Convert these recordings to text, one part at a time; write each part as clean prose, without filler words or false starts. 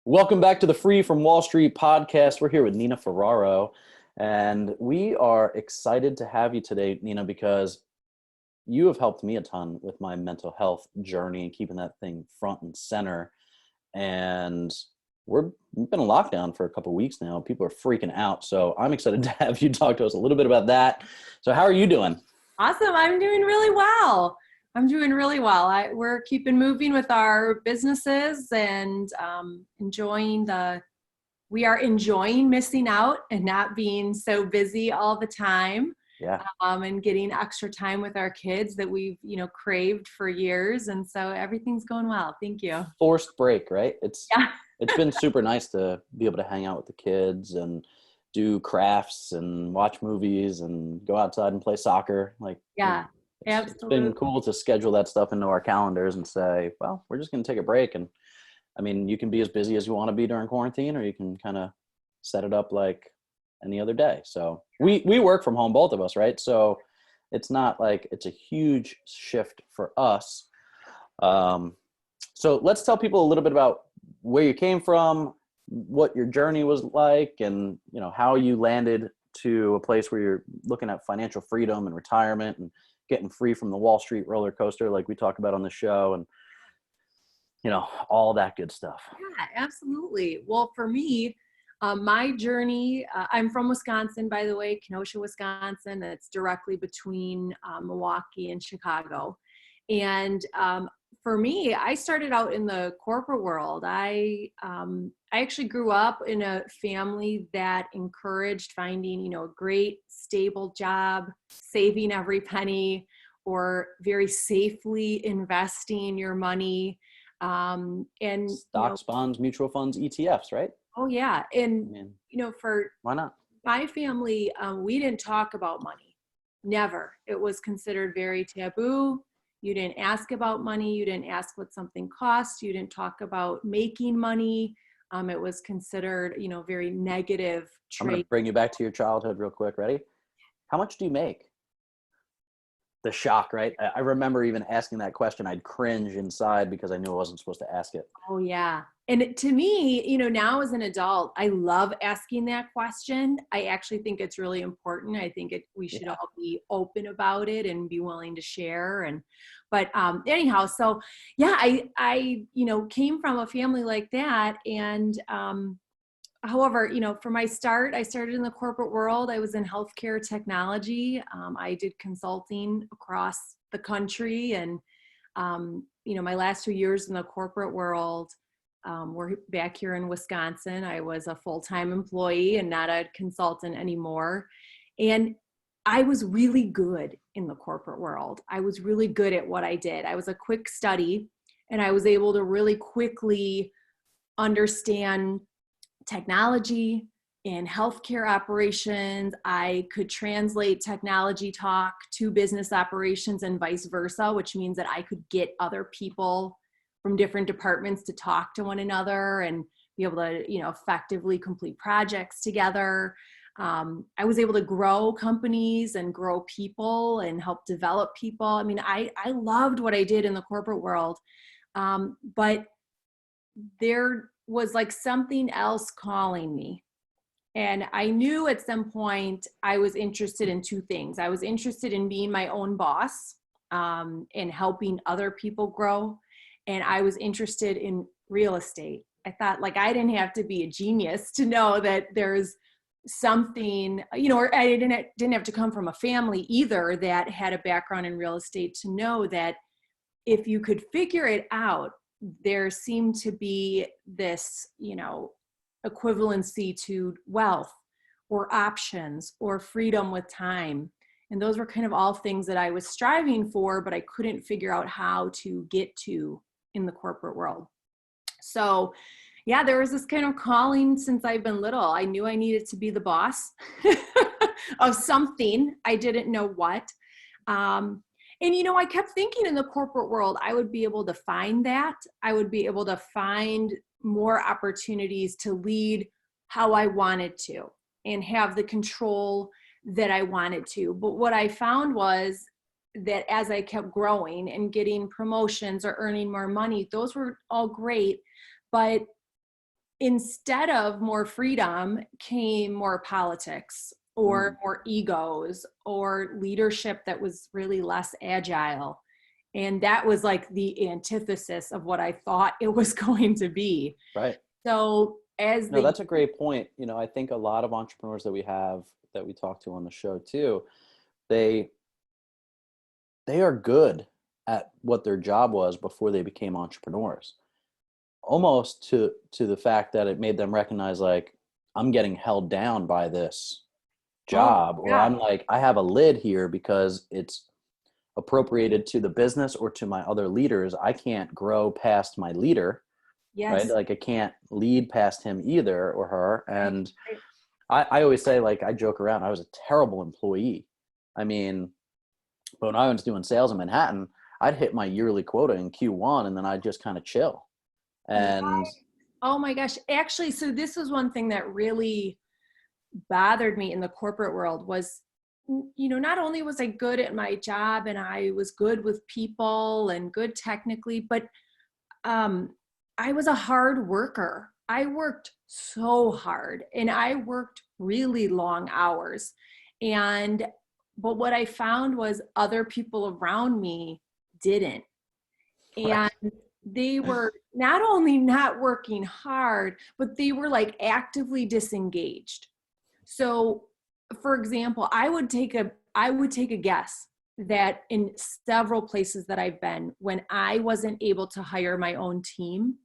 Welcome back to the Free from Wall Street podcast. We're here with Nina Ferraro, and we are excited to have you today, Nina, because you have helped me a ton with my mental health journey and keeping that thing front and center. And we've been in lockdown for a couple of weeks now. People are freaking out. So I'm excited to have you talk to us a little bit about that. So how are you doing? Awesome. I'm doing really well. We're keeping moving with our businesses and we are enjoying missing out and not being so busy all the time. Yeah. And getting extra time with our kids that we've, craved for years. And so everything's going well. Thank you. Forced break, right? Yeah. It's been super nice to be able to hang out with the kids and do crafts and watch movies and go outside and play soccer. Yeah, it's been cool to schedule that stuff into our calendars and say, well, we're just going to take a break. And I mean, you can be as busy as you want to be during quarantine, or you can kind of set it up like any other day. So we work from home, both of us, right? So it's not like it's a huge shift for us. So let's tell people a little bit about where you came from, what your journey was like, and how you landed to a place where you're looking at financial freedom and retirement and getting free from the Wall Street roller coaster like we talk about on the show, and all that good stuff. Yeah, absolutely. Well, for me, my journey, I'm from Wisconsin, by the way, Kenosha, Wisconsin. That's directly between Milwaukee and Chicago. And for me, I started out in the corporate world. I actually grew up in a family that encouraged finding, a great stable job, saving every penny, or very safely investing your money. And stocks, bonds, mutual funds, ETFs, right? Oh yeah. And, for why not? My family, we didn't talk about money. Never. It was considered very taboo. You didn't ask about money. You didn't ask what something cost. You didn't talk about making money. It was considered, very negative trait. I'm going to bring you back to your childhood real quick. Ready? How much do you make? The shock, right? I remember even asking that question. I'd cringe inside because I knew I wasn't supposed to ask it. Oh yeah. And to me, now as an adult, I love asking that question. I actually think it's really important. I think we should all be open about it and be willing to share. But anyhow, so yeah, I came from a family like that. And however, for my start, I started in the corporate world. I was in healthcare technology. I did consulting across the country, and my last 2 years in the corporate world, we're back here in Wisconsin. I was a full-time employee and not a consultant anymore. And I was really good in the corporate world. I was really good at what I did. I was a quick study, and I was able to really quickly understand technology in healthcare operations. I could translate technology talk to business operations and vice versa, which means that I could get other people from different departments to talk to one another and be able to, effectively complete projects together. I was able to grow companies and grow people and help develop people. I mean, I loved what I did in the corporate world, but there was like something else calling me. And I knew at some point I was interested in two things. I was interested in being my own boss, and helping other people grow. And I was interested in real estate. I thought I didn't have to be a genius to know that there's something, or I didn't have to come from a family either that had a background in real estate to know that if you could figure it out, there seemed to be this, equivalency to wealth or options or freedom with time. And those were kind of all things that I was striving for, but I couldn't figure out how to get to in the corporate world. So yeah, there was this kind of calling since I've been little. I knew I needed to be the boss of something. I didn't know what. And, I kept thinking in the corporate world, I would be able to find that. I would be able to find more opportunities to lead how I wanted to and have the control that I wanted to. But what I found was that as I kept growing and getting promotions or earning more money, those were all great. But instead of more freedom came more politics or more egos or leadership that was really less agile. And that was like the antithesis of what I thought it was going to be. Right. So No, that's a great point. I think a lot of entrepreneurs that we talk to on the show too, they are good at what their job was before they became entrepreneurs. Almost to the fact that it made them recognize, like, I'm getting held down by this job, or I'm like, I have a lid here because it's appropriated to the business or to my other leaders. I can't grow past my leader. Yes. Right? Like, I can't lead past him either, or her. And I always say, like, I joke around, I was a terrible employee. I mean, when I was doing sales in Manhattan, I'd hit my yearly quota in Q1 and then I'd just kind of chill. And oh my gosh, actually, so this was one thing that really bothered me in the corporate world was, not only was I good at my job and I was good with people and good technically, but I was a hard worker. I worked so hard and I worked really long hours. But what I found was other people around me didn't. right. And they were not only not working hard, but they were like actively disengaged. So, for example, I would take a guess that in several places that I've been, when I wasn't able to hire my own team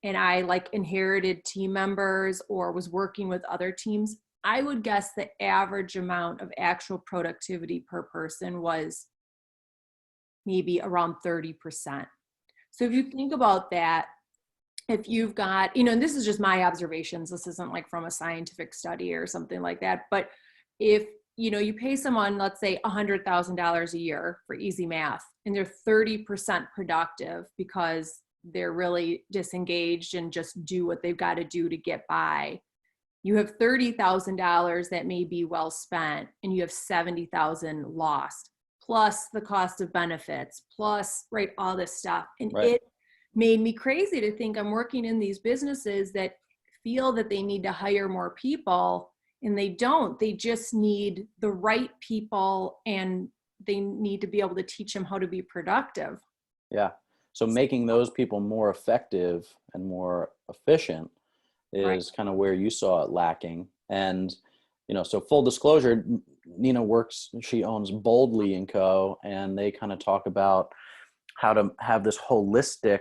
and I like inherited team members or was working with other teams, I would guess the average amount of actual productivity per person was maybe around 30%. So if you think about that, if you've got, and this is just my observations, this isn't like from a scientific study or something like that, but if, you pay someone, let's say $100,000 a year for easy math, and they're 30% productive because they're really disengaged and just do what they've got to do to get by. You have $30,000 that may be well spent, and you have $70,000 lost, plus the cost of benefits, plus, right, all this stuff. And it made me crazy to think I'm working in these businesses that feel that they need to hire more people, and they don't. They just need the right people, and they need to be able to teach them how to be productive. Yeah. So making those people more effective and more efficient is kind of where you saw it lacking. And, so full disclosure, Nina she owns Boldly & Co. And they kind of talk about how to have this holistic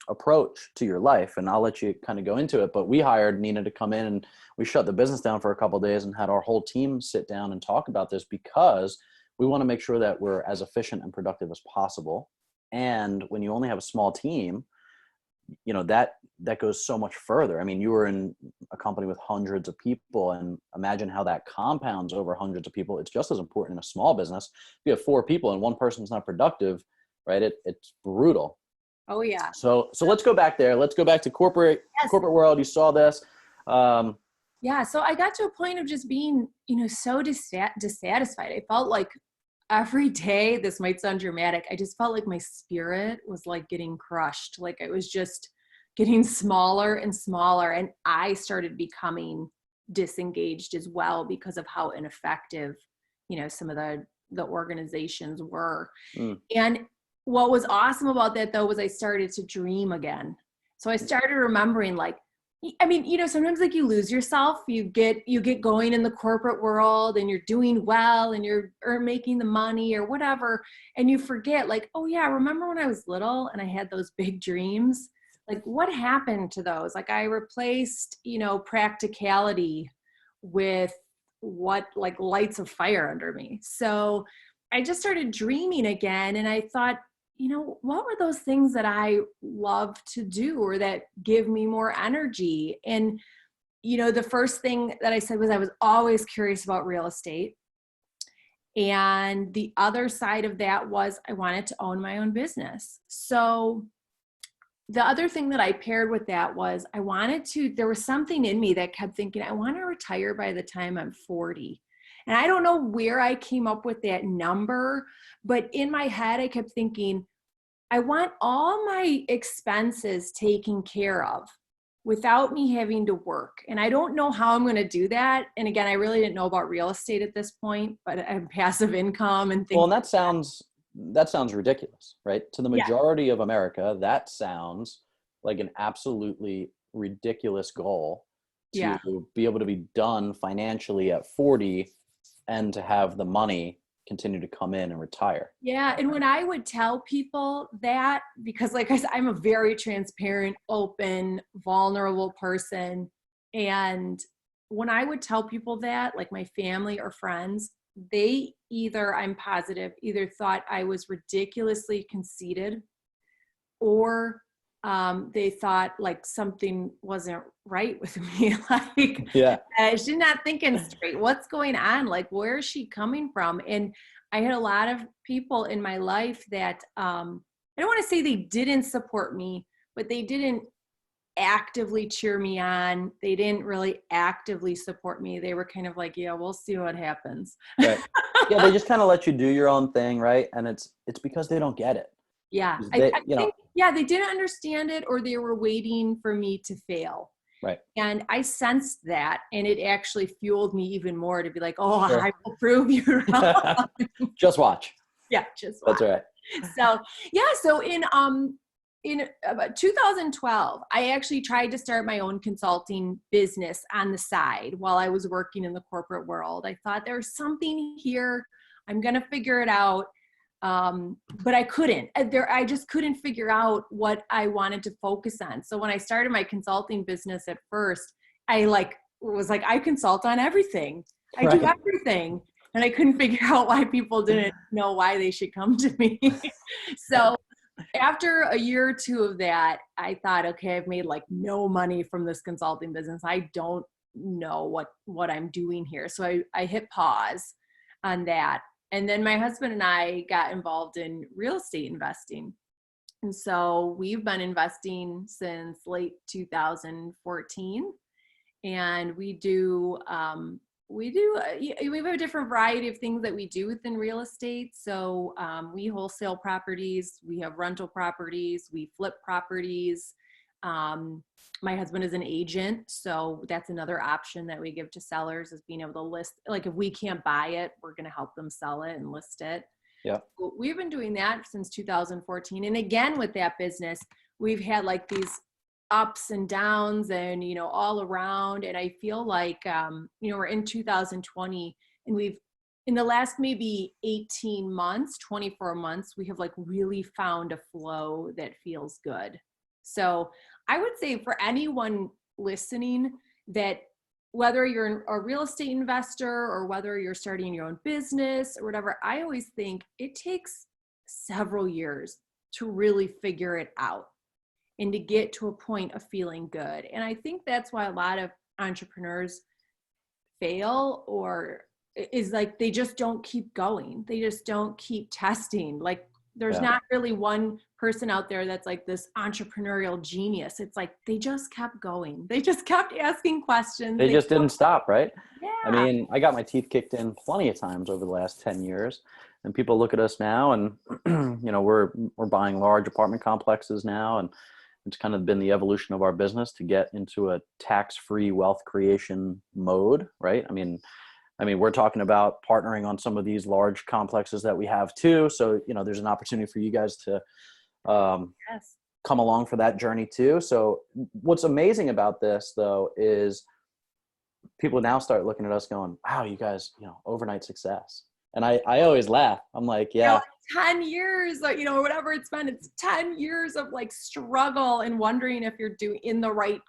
approach to your life. And I'll let you kind of go into it. But we hired Nina to come in and we shut the business down for a couple of days and had our whole team sit down and talk about this, because we want to make sure that we're as efficient and productive as possible. And when you only have a small team, that goes so much further. I mean, you were in a company with hundreds of people, and imagine how that compounds over hundreds of people. It's just as important in a small business. If you have 4 people and one person's not productive, right? It's brutal. Oh yeah. So let's go back there. Let's go back to corporate world. You saw this. Yeah. So I got to a point of just being, so dissatisfied. I felt like every day, this might sound dramatic, I just felt like my spirit was like getting crushed. Like it was just getting smaller and smaller. And I started becoming disengaged as well because of how ineffective, some of the organizations were. And what was awesome about that though, was I started to dream again. So I started remembering, like, I mean, sometimes like you lose yourself, you get going in the corporate world and you're doing well and you're making the money or whatever. And you forget, like, oh yeah, remember when I was little and I had those big dreams? Like, what happened to those? Like, I replaced, practicality with what, like, lights of fire under me. So I just started dreaming again. And I thought, what were those things that I love to do or that give me more energy? And, the first thing that I said was I was always curious about real estate. And the other side of that was I wanted to own my own business. So the other thing that I paired with that was there was something in me that kept thinking, I want to retire by the time I'm 40. And I don't know where I came up with that number, but in my head, I kept thinking, I want all my expenses taken care of. without me having to work. And I don't know how I'm going to do that. And again, I really didn't know about real estate at this point, but I have passive income and things. Well, and that sounds ridiculous, right? To the Yeah. majority of America, that sounds like an absolutely ridiculous goal to Yeah. be able to be done financially at 40 and to have the money continue to come in and retire. Yeah. And when I would tell people that, because like I said, I'm a very transparent, open, vulnerable person. And when I would tell people that, like my family or friends, they either, I'm positive, either thought I was ridiculously conceited, or they thought like something wasn't right with me. Like Yeah. she's not thinking straight. What's going on? Like, where is she coming from? And I had a lot of people in my life that I don't want to say they didn't support me, but they didn't actively cheer me on. They didn't really actively support me. They were kind of like, yeah, we'll see what happens. Right. Yeah, they just kind of let you do your own thing, right? And it's because they don't get it. Yeah. They, I think, yeah, they didn't understand it, or they were waiting for me to fail. right. And I sensed that, and it actually fueled me even more to be like, oh, Sure. I will prove you wrong. Just watch. Yeah, just watch. That's right. So yeah, so in about 2012, I actually tried to start my own consulting business on the side while I was working in the corporate world. I thought there's something here. I'm going to figure it out. But I couldn't. I just couldn't figure out what I wanted to focus on. So when I started my consulting business at first, I was like, I consult on everything. I do everything. And I couldn't figure out why people didn't know why they should come to me. So after a year or two of that, I thought, okay, I've made like no money from this consulting business. I don't know what I'm doing here. So I hit pause on that. And then my husband and I got involved in real estate investing. And so we've been investing since late 2014. And we have a different variety of things that we do within real estate. So we wholesale properties, we have rental properties, we flip properties. My husband is an agent, so that's another option that we give to sellers, is being able to list. Like if we can't buy it, we're going to help them sell it and list it. Yeah. We've been doing that since 2014. And again, with that business, we've had like these ups and downs and, all around. And I feel like, we're in 2020, and in the last maybe 18 months, 24 months, we have like really found a flow that feels good. So I would say for anyone listening, that whether you're a real estate investor or whether you're starting your own business or whatever, I always think it takes several years to really figure it out and to get to a point of feeling good. And I think that's why a lot of entrepreneurs fail, or is like they just don't keep going. They just don't keep testing. Like there's not really one person out there that's like this entrepreneurial genius. It's like they just kept going. They just kept asking questions. They just didn't stop, right? Yeah. I mean, I got my teeth kicked in plenty of times over the last 10 years. And people look at us now and, we're buying large apartment complexes now. And it's kind of been the evolution of our business to get into a tax-free wealth creation mode, right? I mean, we're talking about partnering on some of these large complexes that we have too. So, there's an opportunity for you guys to come along for that journey too. So what's amazing about this though, is people now start looking at us going, wow, you guys, overnight success. And I always laugh. I'm like, yeah. 10 years, or whatever it's been, it's 10 years of like struggle and wondering if you're doing in the right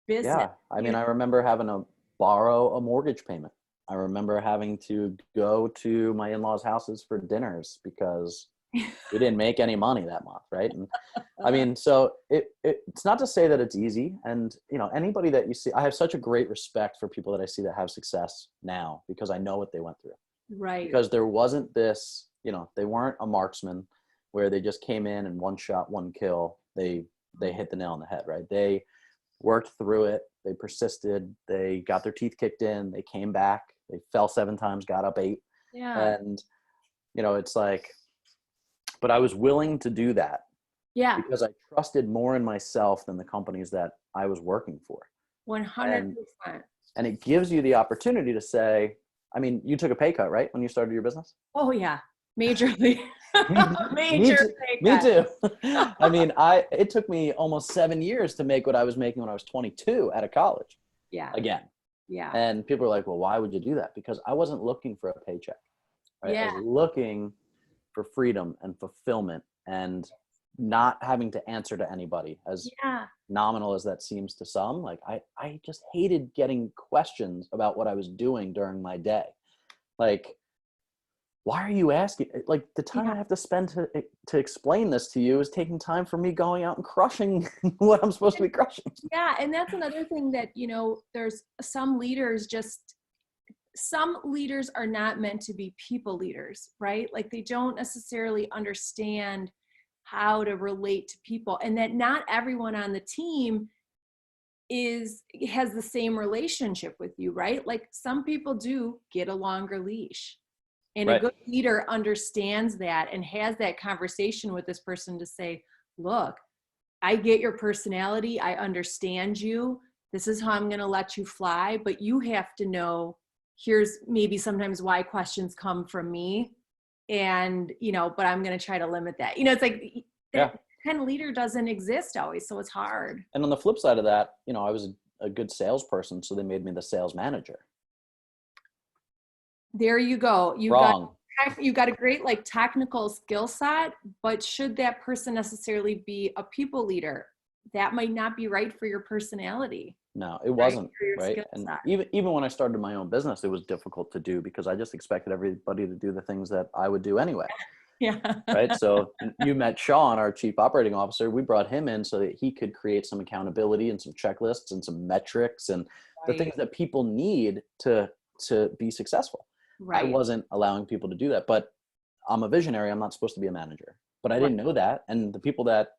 business. Yeah. I mean, I remember having to borrow a mortgage payment. I remember having to go to my in-laws' houses for dinners because we didn't make any money that month, right? And I mean, so it's not to say that it's easy. And, anybody that you see, I have such a great respect for people that I see that have success now because I know what they went through. Right. Because there wasn't this, they weren't a marksman where they just came in and one shot, one kill. They hit the nail on the head, right? They worked through it. They persisted. They got their teeth kicked in. They came back. They fell 7 times, got up 8. Yeah. And, it's like, but I was willing to do that Yeah. because I trusted more in myself than the companies that I was working for. 100%. And it gives you the opportunity to say, I mean, you took a pay cut, right? When you started your business? Oh yeah. Majorly. me, me Major too. pay Me cut. too. I mean, it took me almost 7 years to make what I was making when I was 22 out of college Yeah. again. Yeah. And people are like, well, why would you do that? Because I wasn't looking for a paycheck, right? I Yeah. was looking for freedom and fulfillment and not having to answer to anybody, as Yeah. nominal as that seems to some. Like I just hated getting questions about what I was doing during my day. Like, why are you asking? Like, the time Yeah. I have to spend to explain this to you is taking time for me going out and crushing what I'm supposed to be crushing. Yeah. And that's another thing that, there's some leaders are not meant to be people leaders, right? Like they don't necessarily understand how to relate to people, and that not everyone on the team has the same relationship with you, right? Like some people do get a longer leash. And a Right. good leader understands that and has that conversation with this person to say, look, I get your personality. I understand you. This is how I'm going to let you fly. But you have to know, here's maybe sometimes why questions come from me. And, but I'm going to try to limit that. It's like Yeah. that kind of leader doesn't exist always. So it's hard. And on the flip side of that, I was a good salesperson, so they made me the sales manager. There you go. Wrong. You got a great like technical skill set, but should that person necessarily be a people leader? That might not be right for your personality. No, it wasn't, For your right? skill And set. even when I started my own business, it was difficult to do because I just expected everybody to do the things that I would do anyway. Yeah. Right. So you met Sean, our chief operating officer. We brought him in so that he could create some accountability and some checklists and some metrics and the things that people need to be successful. I Right. wasn't allowing people to do that, but I'm a visionary. I'm not supposed to be a manager, but I didn't know that. And the people that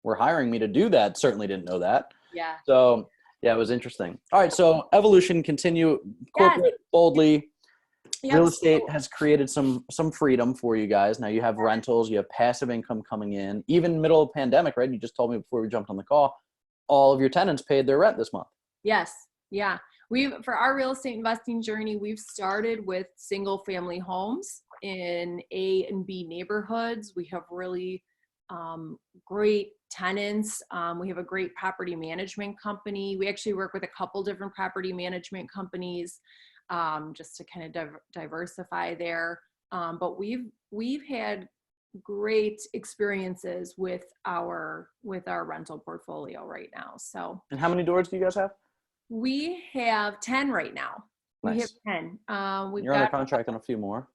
were hiring me to do that certainly didn't know that. Yeah. So yeah, it was interesting. All right. So evolution, continue corporate boldly. Yep. Real estate has created some freedom for you guys. Now you have rentals, you have passive income coming in, even middle of pandemic, right? You just told me before we jumped on the call, all of your tenants paid their rent this month. Yes. Yeah. For our real estate investing journey, we've started with single family homes in A and B neighborhoods. We have really great tenants. We have a great property management company. We actually work with a couple different property management companies just to kind of diversify there. But we've had great experiences with our rental portfolio right now. So, and how many doors do you guys have? We have 10 right now. Nice. We have 10. You're under contract on a few more.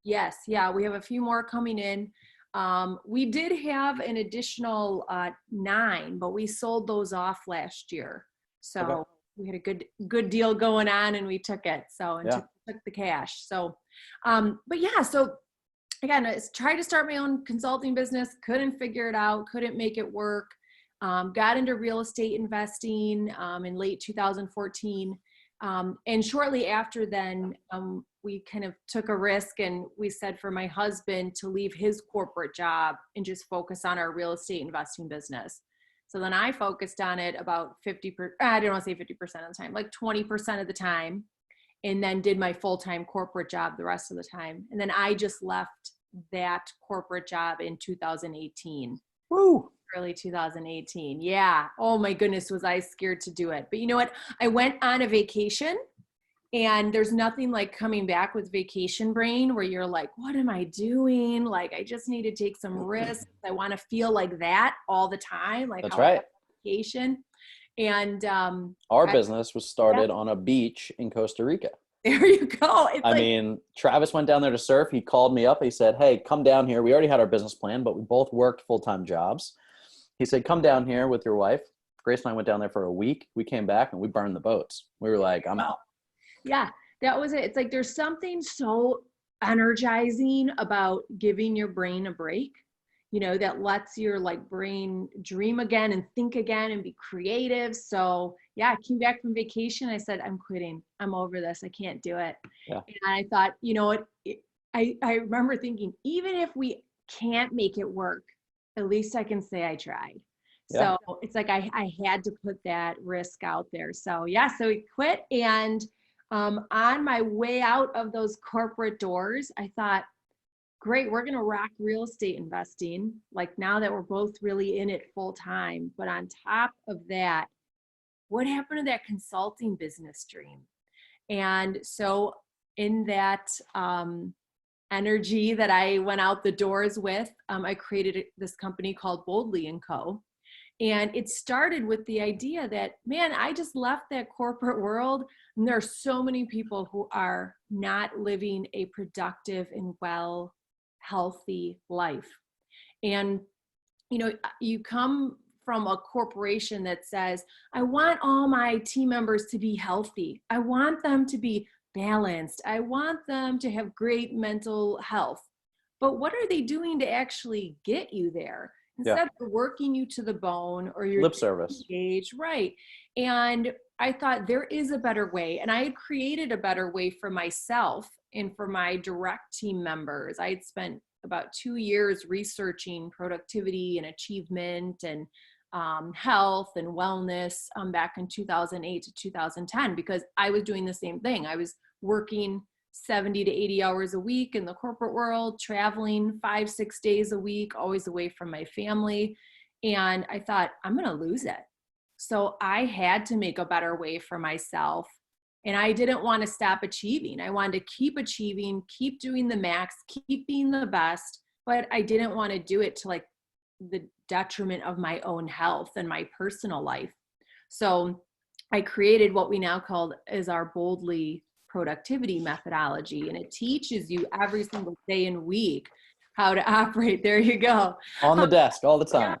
Yes. Yeah. We have a few more coming in. We did have an additional 9, but we sold those off last year. So we had a good deal going on and we took it. So, and took the cash. So, but yeah, so again, I tried to start my own consulting business, couldn't figure it out, couldn't make it work. Got into real estate investing in late 2014. And shortly after then, we kind of took a risk and we said for my husband to leave his corporate job and just focus on our real estate investing business. So then I focused on it about 50%, I don't want to say 50% of the time, like 20% of the time, and then did my full-time corporate job the rest of the time. And then I just left that corporate job in 2018. Woo! Early 2018. Yeah. Oh my goodness, was I scared to do it. But you know what? I went on a vacation and there's nothing like coming back with vacation brain where you're like, what am I doing? Like, I just need to take some risks. I want to feel like that all the time. Like, that's how right. Vacation. And our business was started on a beach in Costa Rica. There you go. I mean, Travis went down there to surf. He called me up. He said, hey, come down here. We already had our business plan, but we both worked full-time jobs. He said, come down here with your wife. Grace and I went down there for a week. We came back and we burned the boats. We were like, I'm out. Yeah, that was it. It's like there's something so energizing about giving your brain a break, that lets your like brain dream again and think again and be creative. So yeah, I came back from vacation. I said, I'm quitting. I'm over this. I can't do it. Yeah. And I thought, I remember thinking, even if we can't make it work, at least I can say I tried. Yeah. So it's like I had to put that risk out there. So yeah, so we quit. And on my way out of those corporate doors, I thought, great, we're going to rock real estate investing. Like now that we're both really in it full time. But on top of that, what happened to that consulting business dream? And so in that energy that I went out the doors with, I created this company called Boldly & Co. And it started with the idea that, man, I just left that corporate world, and there are so many people who are not living a productive and well, healthy life. And, you know, you come from a corporation that says, I want all my team members to be healthy. I want them to be balanced. I want them to have great mental health. But what are they doing to actually get you there? Yeah. Instead of working you to the bone, or you're Lip service. engaged, right? And I thought there is a better way. And I had created a better way for myself and for my direct team members. I had spent about 2 years researching productivity and achievement and health and wellness back in 2008 to 2010, because I was doing the same thing. I was working 70 to 80 hours a week in the corporate world, traveling 5-6 days a week, always away from my family. And I thought, I'm going to lose it. So I had to make a better way for myself. And I didn't want to stop achieving. I wanted to keep achieving, keep doing the max, keep being the best, but I didn't want to do it to like the detriment of my own health and my personal life. So I created what we now call is our Boldly productivity methodology. And it teaches you every single day and week how to operate. There you go. On the desk all the time. Yeah,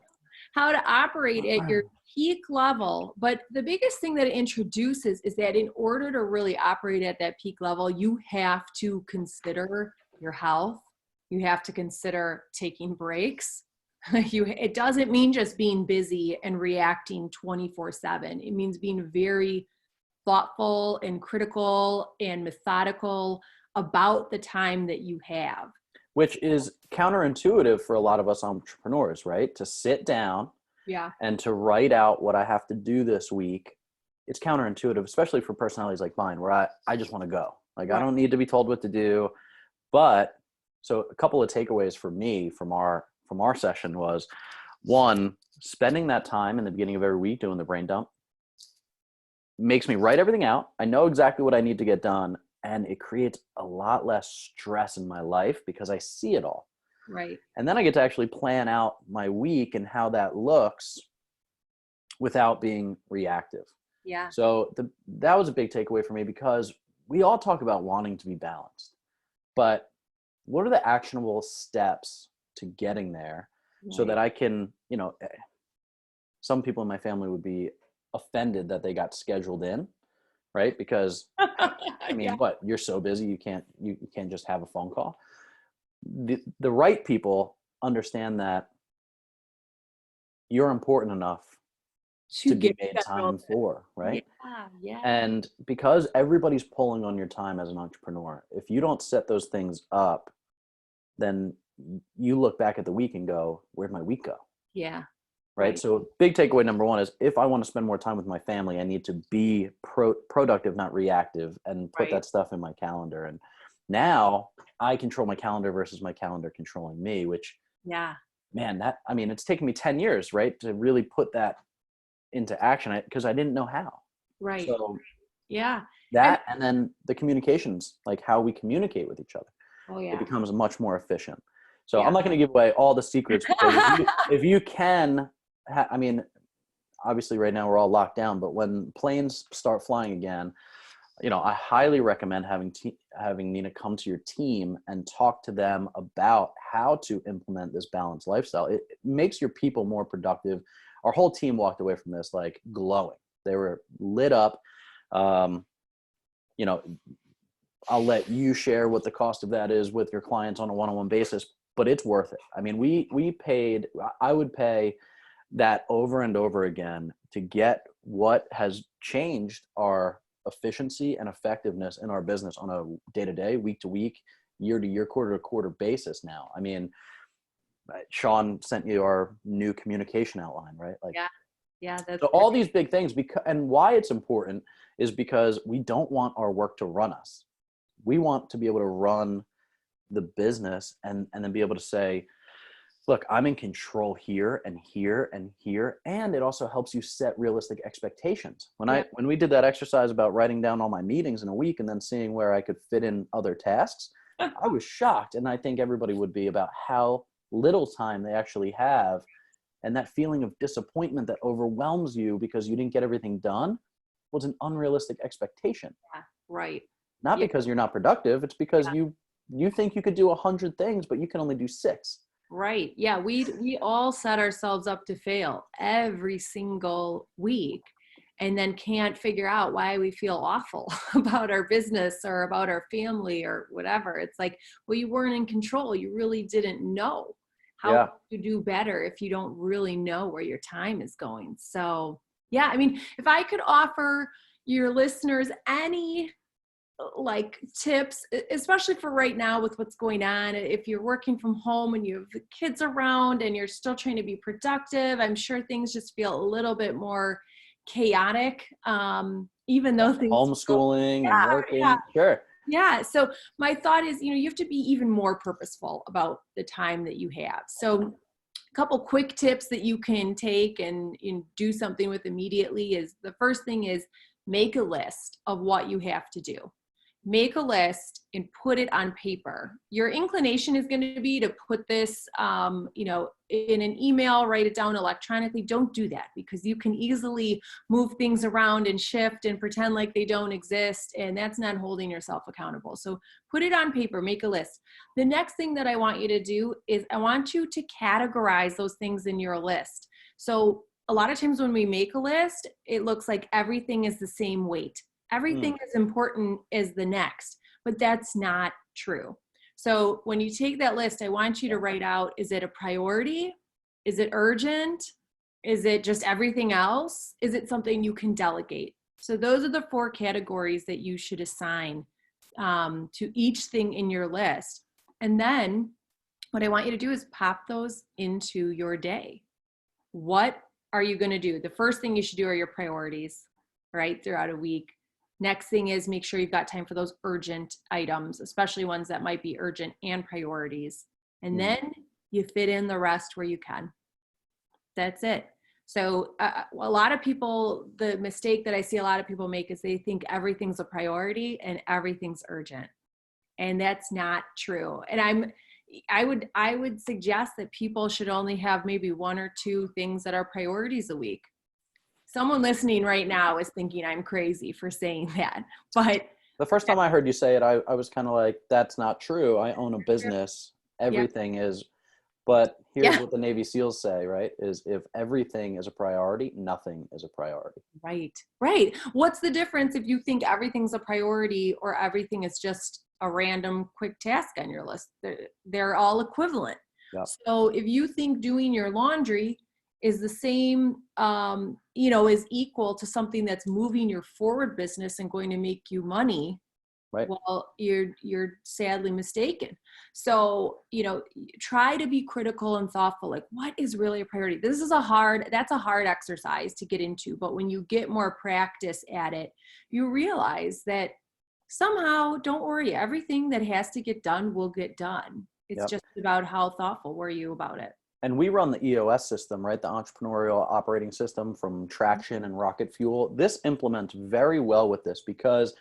how to operate at your peak level. But the biggest thing that it introduces is that in order to really operate at that peak level, you have to consider your health. You have to consider taking breaks. It doesn't mean just being busy and reacting 24/7. It means being very thoughtful and critical and methodical about the time that you have. Which is counterintuitive for a lot of us entrepreneurs, right? To sit down and to write out what I have to do this week. It's counterintuitive, especially for personalities like mine, where I just want to go. Like, I don't need to be told what to do. But so a couple of takeaways for me from our session was, one, spending that time in the beginning of every week doing the brain dump makes me write everything out. I know exactly what I need to get done. And it creates a lot less stress in my life because I see it all. Right. And then I get to actually plan out my week and how that looks without being reactive. Yeah. So that was a big takeaway for me, because we all talk about wanting to be balanced, but what are the actionable steps to getting there so that I can, you know, some people in my family would be offended that they got scheduled in, right? Because I mean, what, you're so busy, you can't just have a phone call. The right people understand that you're important enough to be made time for, right? Yeah. And because everybody's pulling on your time as an entrepreneur, if you don't set those things up, then you look back at the week and go, where'd my week go? Yeah. Right. So big takeaway number one is, if I want to spend more time with my family, I need to be productive, not reactive, and put that stuff in my calendar. And now I control my calendar versus my calendar controlling me, which, man, it's taken me 10 years, right, to really put that into action, because I didn't know how. Right. So yeah. That, and then the communications, like how we communicate with each other. Oh yeah. It becomes much more efficient. So I'm not going to give away all the secrets, because if you can, obviously right now we're all locked down, but when planes start flying again, you know, I highly recommend having Nina come to your team and talk to them about how to implement this balanced lifestyle. It makes your people more productive. Our whole team walked away from this like glowing. They were lit up. You know, I'll let you share what the cost of that is with your clients on a one-on-one basis, but it's worth it. I mean, I would pay that over and over again to get what has changed our efficiency and effectiveness in our business on a day-to-day, week-to-week, year-to-year, quarter-to-quarter basis now. I mean, Sean sent you our new communication outline, right? Like, Yeah. Yeah. so all these big things, because, and why it's important is because we don't want our work to run us. We want to be able to run the business and then be able to say, look, I'm in control here and here and here. And it also helps you set realistic expectations. When we did that exercise about writing down all my meetings in a week and then seeing where I could fit in other tasks, I was shocked. And I think everybody would be, about how little time they actually have. And that feeling of disappointment that overwhelms you because you didn't get everything done was an unrealistic expectation. Yeah, right. Not because you're not productive. It's because you think you could do 100 things, but you can only do 6. Right. Yeah. We all set ourselves up to fail every single week, and then can't figure out why we feel awful about our business or about our family or whatever. It's like, well, you weren't in control. You really didn't know how to do better if you don't really know where your time is going. So yeah, I mean, if I could offer your listeners any like tips, especially for right now with what's going on, if you're working from home and you have the kids around and you're still trying to be productive, I'm sure things just feel a little bit more chaotic, even though things homeschooling and working. Sure. Yeah. So my thought is, you have to be even more purposeful about the time that you have. So a couple quick tips that you can take and do something with immediately is, the first thing is make a list of what you have to do. Make a list and put it on paper. Your inclination is going to be to put this, in an email, write it down electronically. Don't do that, because you can easily move things around and shift and pretend like they don't exist. And that's not holding yourself accountable. So put it on paper, make a list. The next thing that I want you to do is I want you to categorize those things in your list. So a lot of times when we make a list, it looks like everything is the same weight. Everything is important as the next, but that's not true. So when you take that list, I want you to write out, is it a priority? Is it urgent? Is it just everything else? Is it something you can delegate? So those are the 4 categories that you should assign to each thing in your list. And then what I want you to do is pop those into your day. What are you going to do? The first thing you should do are your priorities, right, throughout a week. Next thing is make sure you've got time for those urgent items, especially ones that might be urgent and priorities. And then you fit in the rest where you can. That's it. So a lot of people, the mistake that I see a lot of people make is they think everything's a priority and everything's urgent. And that's not true. And I would suggest that people should only have maybe 1 or 2 things that are priorities a week. Someone listening right now is thinking I'm crazy for saying that, but the first time I heard you say it, I was kind of like, that's not true. I own a business. Everything is, but here's what the Navy SEALs say, right? Is if everything is a priority, nothing is a priority. Right. Right. What's the difference if you think everything's a priority or everything is just a random quick task on your list? They're all equivalent. Yep. So if you think doing your laundry is the same, is equal to something that's moving your forward business and going to make you money, right? Well, you're sadly mistaken. So, try to be critical and thoughtful. Like, what is really a priority? That's a hard exercise to get into. But when you get more practice at it, you realize that somehow, don't worry, everything that has to get done will get done. It's just about how thoughtful were you about it. And we run the EOS system, right? The entrepreneurial operating system from Traction and Rocket Fuel. This implements very well with this, because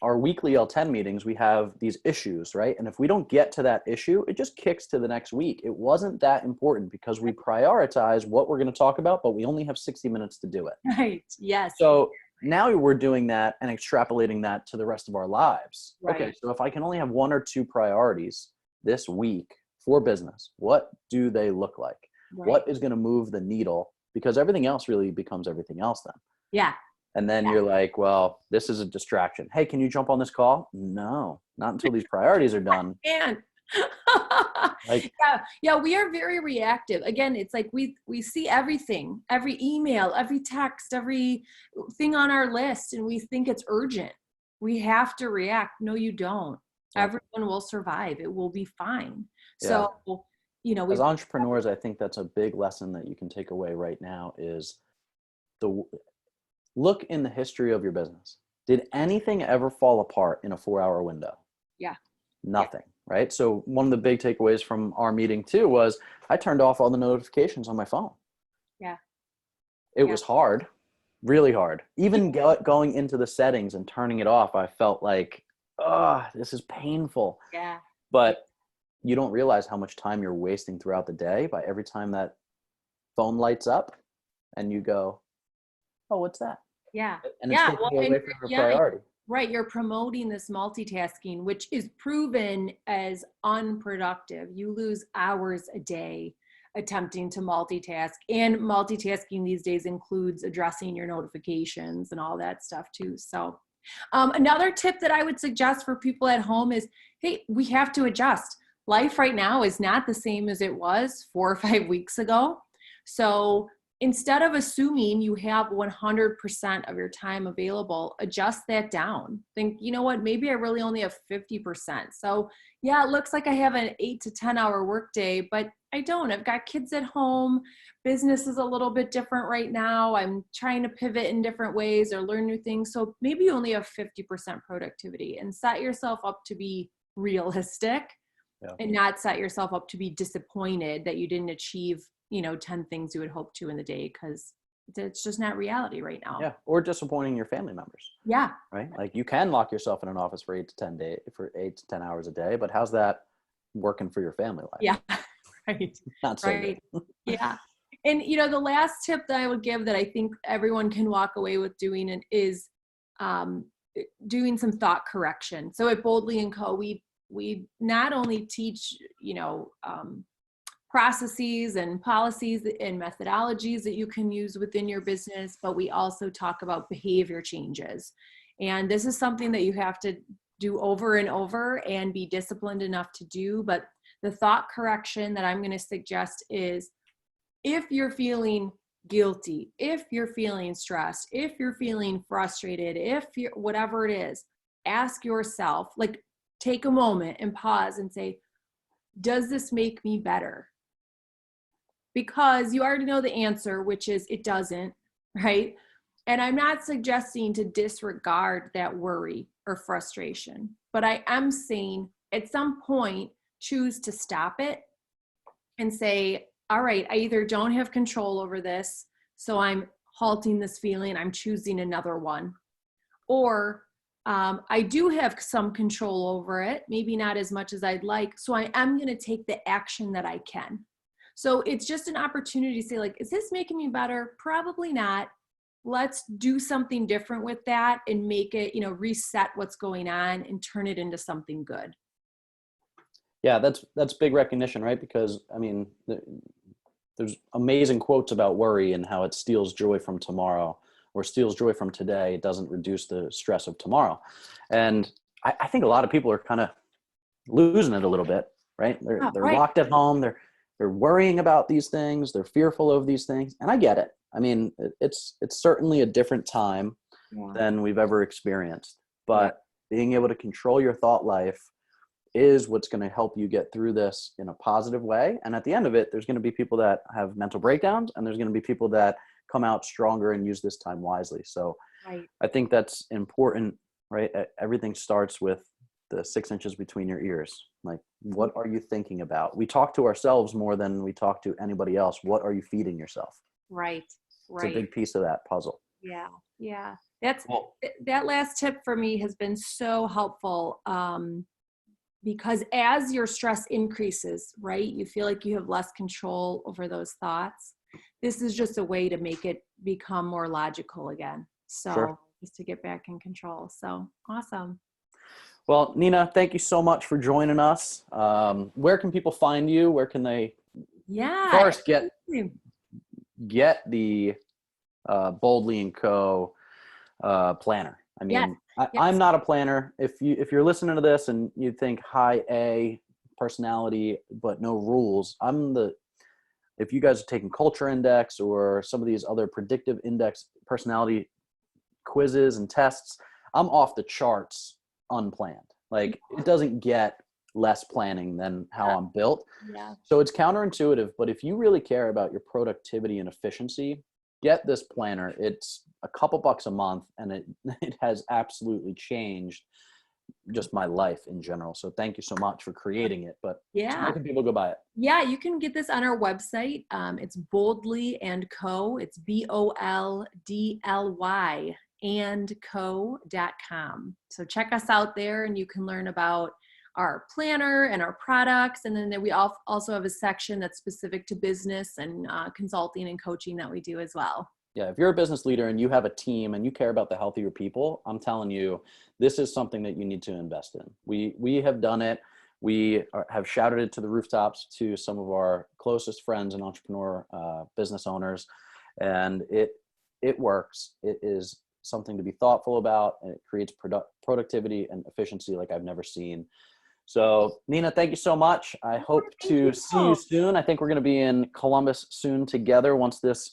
our weekly L10 meetings, we have these issues, right? And if we don't get to that issue, it just kicks to the next week. It wasn't that important because we prioritize what we're going to talk about, but we only have 60 minutes to do it. Right. Yes. So now we're doing that and extrapolating that to the rest of our lives. Right. Okay. So if I can only have 1 or 2 priorities this week for business, what do they look like? Right. What is going to move the needle? Because everything else really becomes everything else then. Yeah. And then you're like, well, this is a distraction. Hey, can you jump on this call? No, not until these priorities are done. And we are very reactive. Again, it's like we see everything, every email, every text, every thing on our list, and we think it's urgent. We have to react. No, you don't. Everyone will survive. It will be fine. So, As entrepreneurs, I think that's a big lesson that you can take away right now is look in the history of your business. Did anything ever fall apart in a 4-hour window? Yeah. Nothing, right? So one of the big takeaways from our meeting too was I turned off all the notifications on my phone. Yeah. It was hard, really hard. Even going into the settings and turning it off, I felt like, this is painful. Yeah. But you don't realize how much time you're wasting throughout the day by every time that phone lights up and you go, oh, what's that? Yeah. And it's taking away from your priority. Right. You're promoting this multitasking, which is proven as unproductive. You lose hours a day attempting to multitask, and multitasking these days includes addressing your notifications and all that stuff too. So another tip that I would suggest for people at home is, hey, we have to adjust. Life right now is not the same as it was 4 or 5 weeks ago. So instead of assuming you have 100% of your time available, adjust that down. Think, you know what, maybe I really only have 50%. So yeah, it looks like I have an 8 to 10 hour workday, but I don't. I've got kids at home. Business is a little bit different right now. I'm trying to pivot in different ways or learn new things. So maybe you only have 50% productivity, and set yourself up to be realistic and not set yourself up to be disappointed that you didn't achieve 10 things you would hope to in the day, because it's just not reality right now. Yeah. Or disappointing your family members. Yeah. Right. Like you can lock yourself in an office for 8 to 10 hours a day, but how's that working for your family life? Yeah. Right. Not so right. good. Yeah. And the last tip that I would give that I think everyone can walk away with doing is doing some thought correction. So at Boldly & Co, we not only teach, processes and policies and methodologies that you can use within your business, but we also talk about behavior changes. And this is something that you have to do over and over and be disciplined enough to do. But the thought correction that I'm going to suggest is, if you're feeling guilty, if you're feeling stressed, if you're feeling frustrated, if you're whatever it is, ask yourself, like, take a moment and pause and say, does this make me better? Because you already know the answer, which is it doesn't, right? And I'm not suggesting to disregard that worry or frustration, but I am saying at some point, choose to stop it and say, all right, I either don't have control over this, so I'm halting this feeling, I'm choosing another one, or I do have some control over it, maybe not as much as I'd like, so I am going to take the action that I can. So it's just an opportunity to say, like, is this making me better? Probably not. Let's do something different with that and make it, reset what's going on and turn it into something good. Yeah, that's big recognition, right? Because there's amazing quotes about worry and how it steals joy from tomorrow, or steals joy from today. It doesn't reduce the stress of tomorrow. And I think a lot of people are kind of losing it a little bit, right? They're Right. locked at home. They're worrying about these things. They're fearful of these things. And I get it. I mean, it's certainly a different time than we've ever experienced, but being able to control your thought life is what's going to help you get through this in a positive way. And at the end of it, there's going to be people that have mental breakdowns, and there's going to be people that come out stronger and use this time wisely. So I think that's important, right? Everything starts with the 6 inches between your ears. Like, what are you thinking about? We talk to ourselves more than we talk to anybody else. What are you feeding yourself? Right. It's a big piece of that puzzle. Yeah. Yeah. That last tip for me has been so helpful. Because as your stress increases, right, you feel like you have less control over those thoughts. This is just a way to make it become more logical again. So just to get back in control. So awesome. Well, Nina, thank you so much for joining us. Where can people find you? Where can they first get the Boldly & Co. Planner? I mean, I'm not a planner. If you're listening to this and you think high A personality but no rules, if you guys are taking Culture Index or some of these other predictive index personality quizzes and tests, I'm off the charts unplanned. Like, it doesn't get less planning than how I'm built. Yeah. So it's counterintuitive, but if you really care about your productivity and efficiency, get this planner. It's a couple bucks a month, and it has absolutely changed just my life in general. So thank you so much for creating it. But how can people go buy it? Yeah, you can get this on our website. It's Boldly and Co. It's BOLDLY and co.com. So check us out there, and you can learn about our planner and our products. And then we also have a section that's specific to business and consulting and coaching that we do as well. Yeah, if you're a business leader and you have a team and you care about the health of your people, I'm telling you, this is something that you need to invest in. We have done it. We have shouted it to the rooftops to some of our closest friends and entrepreneur business owners, and it works. It is something to be thoughtful about, and it creates productivity and efficiency like I've never seen. So Nina, thank you so much. I hope to see you soon. I think we're going to be in Columbus soon together once this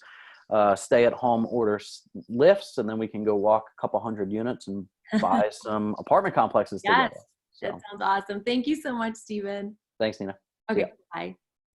stay-at-home order lifts, and then we can go walk a couple hundred units and buy some apartment complexes together. That sounds awesome. Thank you so much, Stephen. Thanks, Nina. Okay, bye.